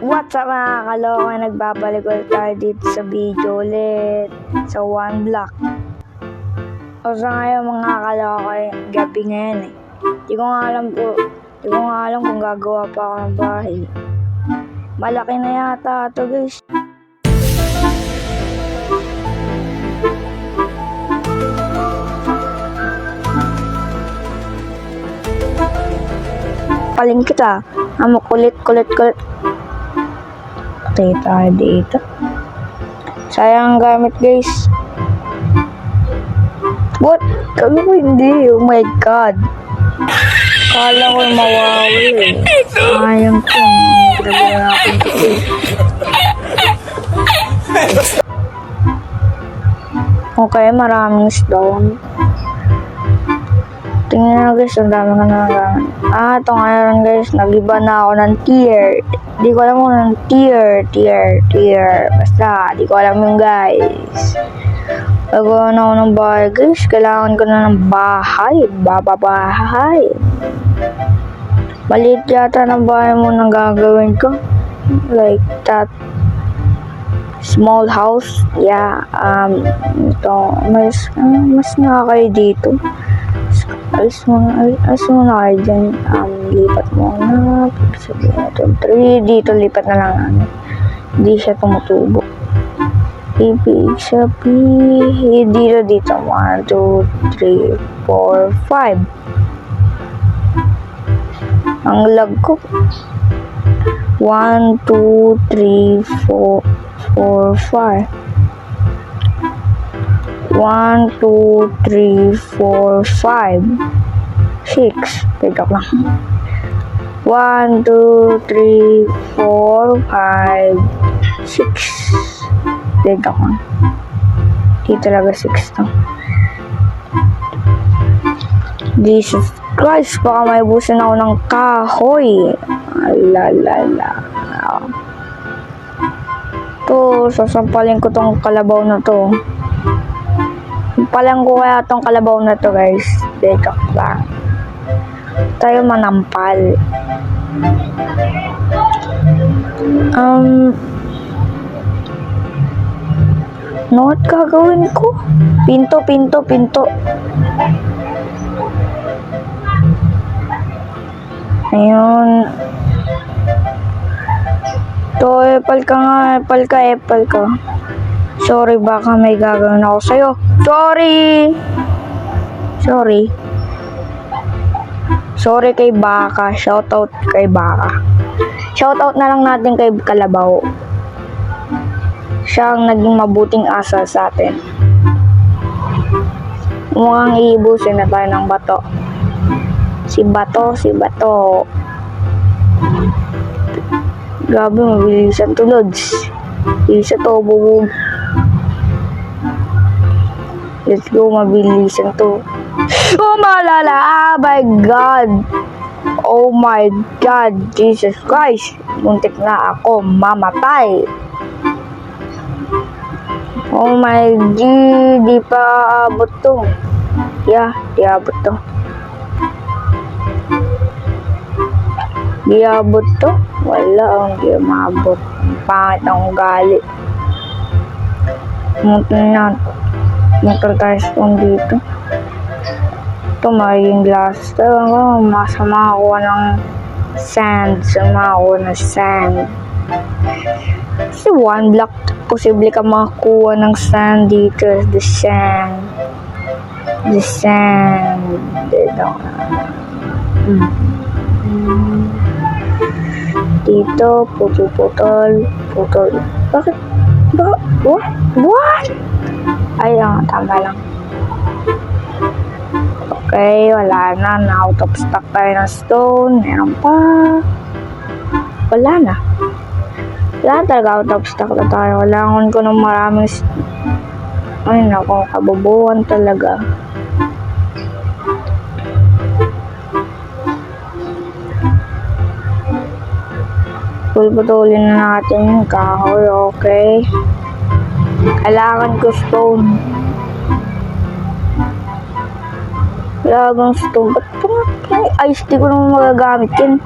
What's up mga kaloka? Nagbabalik ulit tayo dito sa video ulit sa One Block. O sa ngayon mga kaloka, gabi ngayon eh. Di ko nga alam kung gagawa pa ako ng bahay. Malaki na yata ito guys. Palingkit ah. Kulit. Patay tayo dito. Sayang gamit guys. What? Kami ko hindi. Oh my god. Kala ko mawawala eh. Sayang ko. Grabe natin ito. Okay, maraming stone. Tingnan na guys, ang dami ka na nagamit. Ito ngayon guys, nag-iba na ako ng tier. Di ko alam kung ng tier. Basta, di ko alam yung guys. Gagawa na ako ng bahay guys. Kailangan ko na ng bahay. Bahay. Maliit yata ng bahay mo nang gagawin ko. Like that. Small house. Yeah. Ito. Mas nakakayo dito. Alis mo na kayo dyan. Lipat mo na. Sabihin na ito. 3. Dito lipat na lang. Hindi siya tumutubo. Ibig sabihin. Dito. 1, 2, 3, 4, 5. Ang lag ko. 1, 2, 3, 4, 5. 1, 2, 3, 4, 5, 6. Pagkak lang. 1, 2, 3, 4, 5, 6. Pagkak lang. Di talaga 6 to. Jesus Christ, baka may busan ako ng kahoy. Alalala. To, sasampalin ko tong kalabaw na to. Palang ko kaya itong kalabaw na to guys. Dekak lang. Tayo manampal. What gagawin ko? Pinto. Ayun. To, epal ka. Sorry, baka may gagawin ako sa'yo. Sorry kay Baka. Shoutout kay Baka. Shoutout na lang natin kay Kalabaw. Siya ang naging mabuting asa sa atin. Mukhang iibusin na tayo ng bato. Si Bato. Grabe, mabilisan to, Lods. Isa to, bubog. Let's go, mabilisan to. Oh my God, Jesus Christ. Muntik na ako mamatay. Oh my G, di pa abot to. Yeah, di abot to. Di abot to? Wala, hindi maabot. Pangit ang ugali. Mutal tayo stone dito. Ito, magiging glass. Ito, masama ako ng sand. Kasi one block, posible ka makakuha ng sand dito. The sand. Dito, putol. Bakit? What? Ay, tama lang. Okay, wala na. Out of stock tayo ng stone. Meron pa. Wala na talaga, out of stock na tayo. Kailangan ko ng maraming ay nako, kabubuan talaga. Putulin na natin yung kahoy. Okay. Kailangan ko stone. Kailangan stone. Ba't may ice tea ko naman magagamit yun?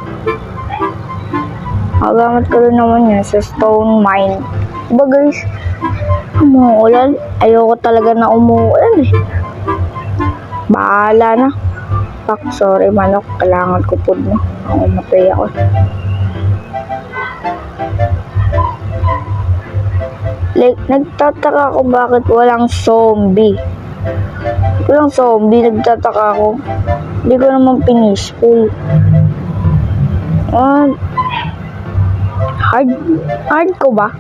Magamit ko rin naman yan sa stone mine. Diba guys, umuulan. Ayoko talaga na umuulan eh. Bahala na. Fuck, sorry manok. Kailangan ko po mo. Ang umatay ako. Like, nagtataka ako bakit walang zombie. Walang zombie, nagtataka ako. Hindi ko naman peaceful. Hard ko ba?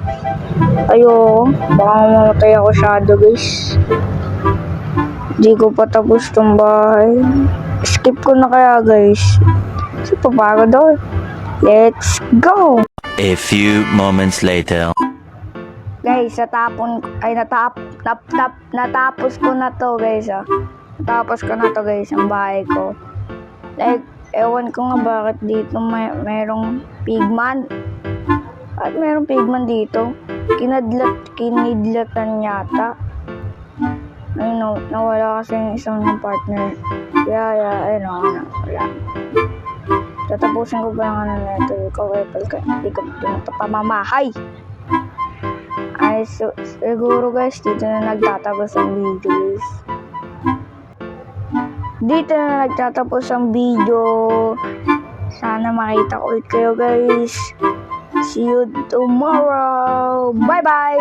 Ayoko. Baka mamatay ako shadow guys. Hindi ko pa tapos tong bahay. Skip ko na kaya guys. Kasi papagod ako. Let's go! A few moments later. Guys, natapos ko na to guys Natapos ko na to guys, ang bahay ko. Like, ewan ko nga bakit dito merong pigman. At merong pigman dito. Kinidlatan yata. Ayun, nawala kasi yung isang ng partner. Ayun, wala. Tatapusin ko ba yung na ito? Ikaw, hindi ko ito pamamahay. Ay, siguro guys, dito na nagtatapos ang video guys. Dito na nagtatapos ang video. Sana makita ko ulit kayo guys. See you tomorrow. Bye bye.